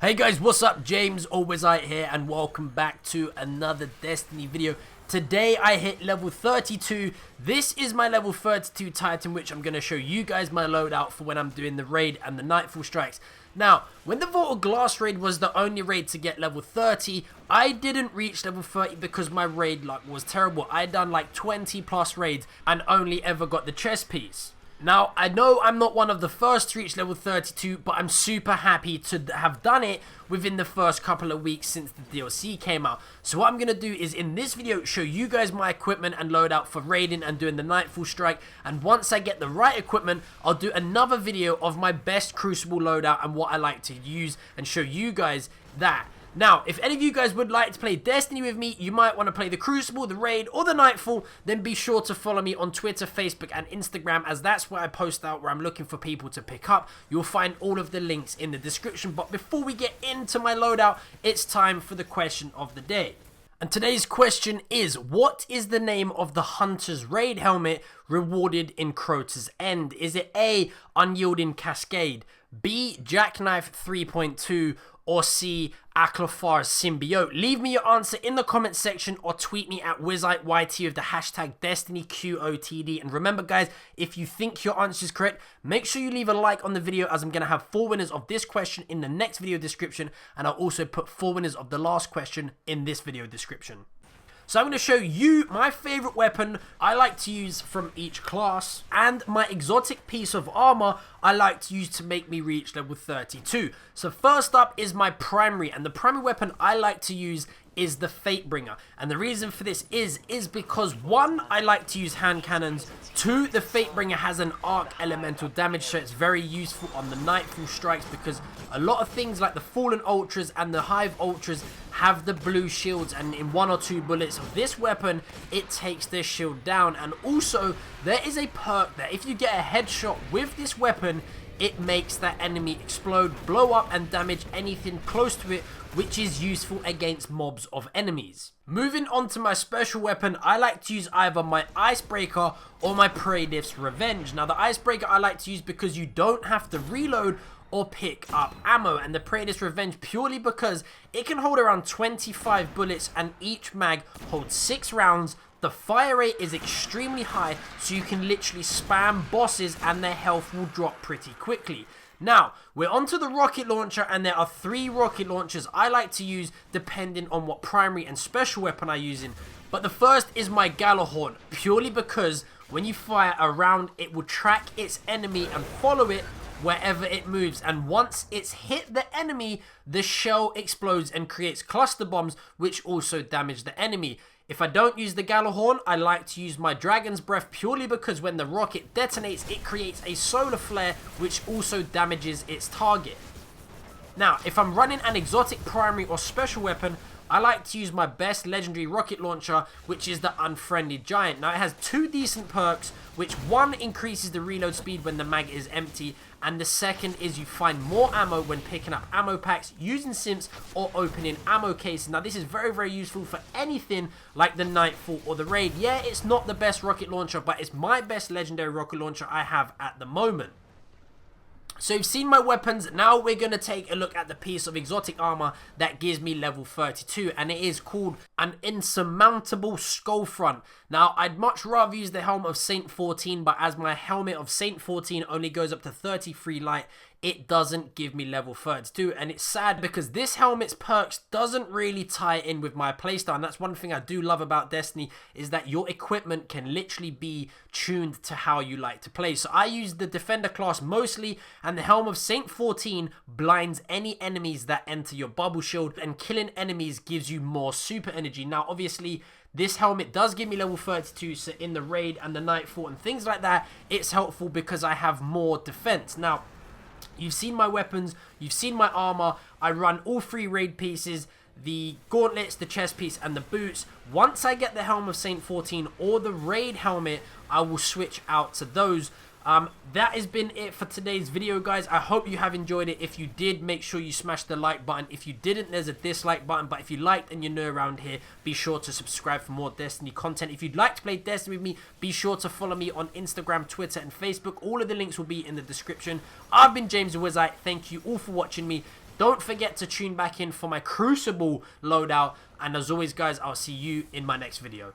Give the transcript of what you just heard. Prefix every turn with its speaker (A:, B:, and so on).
A: Hey guys, what's up? James or Wizite here, and welcome back to another Destiny video. Today I hit level 32. This is my level 32 Titan, which I'm going to show you guys my loadout for when I'm doing the raid and the Nightfall strikes. Now, when the Vault of Glass raid was the only raid to get level 30, I didn't reach level 30 because my raid luck was terrible. I had done like 20 plus raids and only ever got the chest piece. Now, I know I'm not one of the first to reach level 32, but I'm super happy to have done it within the first couple of weeks since the DLC came out. So what I'm going to do is in this video show you guys my equipment and loadout for raiding and doing the Nightfall strike. And once I get the right equipment, I'll do another video of my best Crucible loadout and what I like to use and show you guys that. Now, if any of you guys would like to play Destiny with me, you might want to play the Crucible, the Raid, or the Nightfall, then be sure to follow me on Twitter, Facebook, and Instagram, as that's where I post out where I'm looking for people to pick up. You'll find all of the links in the description. But before we get into my loadout, it's time for the question of the day. And today's question is, what is the name of the Hunter's Raid helmet rewarded in Crota's End? Is it A, Unyielding Cascade, B, Jackknife 3.2, or C, Aclofar's Symbiote? Leave me your answer in the comments section or tweet me at WiziteYT with the hashtag DestinyQOTD. And remember guys, if you think your answer is correct, make sure you leave a like on the video, as I'm going to have 4 winners of this question in the next video description, and I'll also put 4 winners of the last question in this video description. So I'm going to show you my favorite weapon I like to use from each class, and my exotic piece of armor I like to use to make me reach level 32. So first up is my primary, and the primary weapon I like to use is the Fatebringer. And the reason for this is because 1, I like to use hand cannons. 2, the Fatebringer has an arc elemental damage, so it's very useful on the Nightfall strikes, because a lot of things like the Fallen Ultras and the Hive Ultras have the blue shields, and in 1 or 2 bullets of this weapon, it takes their shield down. And also, there is a perk that if you get a headshot with this weapon, it makes that enemy explode, blow up, and damage anything close to it, which is useful against mobs of enemies. Moving on to my special weapon, I like to use either my Icebreaker or my Praediff's Revenge. Now, the Icebreaker I like to use because you don't have to reload or pick up ammo, and the Praediff's Revenge purely because it can hold around 25 bullets and each mag holds 6 rounds. The fire rate is extremely high, so you can literally spam bosses and their health will drop pretty quickly. Now, we're onto the rocket launcher, and there are 3 rocket launchers I like to use depending on what primary and special weapon I'm using. But the first is my Gjallarhorn, purely because when you fire a round, it will track its enemy and follow it wherever it moves, and once it's hit the enemy, the shell explodes and creates cluster bombs, which also damage the enemy. If I don't use the Gjallarhorn, I like to use my Dragon's Breath, purely because when the rocket detonates, it creates a solar flare, which also damages its target. Now, if I'm running an exotic primary or special weapon, I like to use my best legendary rocket launcher, which is the Unfriendly Giant. Now, it has 2 decent perks, which 1 increases the reload speed when the mag is empty, and the second is you find more ammo when picking up ammo packs, using simps, or opening ammo cases. Now, this is very, very useful for anything like the Nightfall or the Raid. Yeah, it's not the best rocket launcher, but it's my best legendary rocket launcher I have at the moment. So you've seen my weapons. Now we're going to take a look at the piece of exotic armor that gives me level 32, and it is called an Insurmountable Skull Front. Now, I'd much rather use the helmet of Saint 14, but as my helmet of Saint 14 only goes up to 33 light, it doesn't give me level 32, and it's sad because this helmet's perks doesn't really tie in with my playstyle. And that's one thing I do love about Destiny, is that your equipment can literally be tuned to how you like to play. So I use the Defender class mostly, and the helm of Saint 14 blinds any enemies that enter your bubble shield, and killing enemies gives you more super energy. Now, obviously, this helmet does give me level 32, so in the Raid and the Nightfall and things like that, it's helpful because I have more defense. Now, you've seen my weapons, you've seen my armor. I run all 3 raid pieces, the gauntlets, the chest piece, and the boots. Once I get the helm of Saint 14 or the raid helmet, I will switch out to those. That has been it for today's video, guys. I hope you have enjoyed it. If you did, make sure you smash the like button. If you didn't, there's a dislike button. But if you liked and you're new around here, be sure to subscribe for more Destiny content. If you'd like to play Destiny with me, be sure to follow me on Instagram, Twitter, and Facebook. All of the links will be in the description. I've been James the Wizite. Thank you all for watching me. Don't forget to tune back in for my Crucible loadout. And as always, guys, I'll see you in my next video.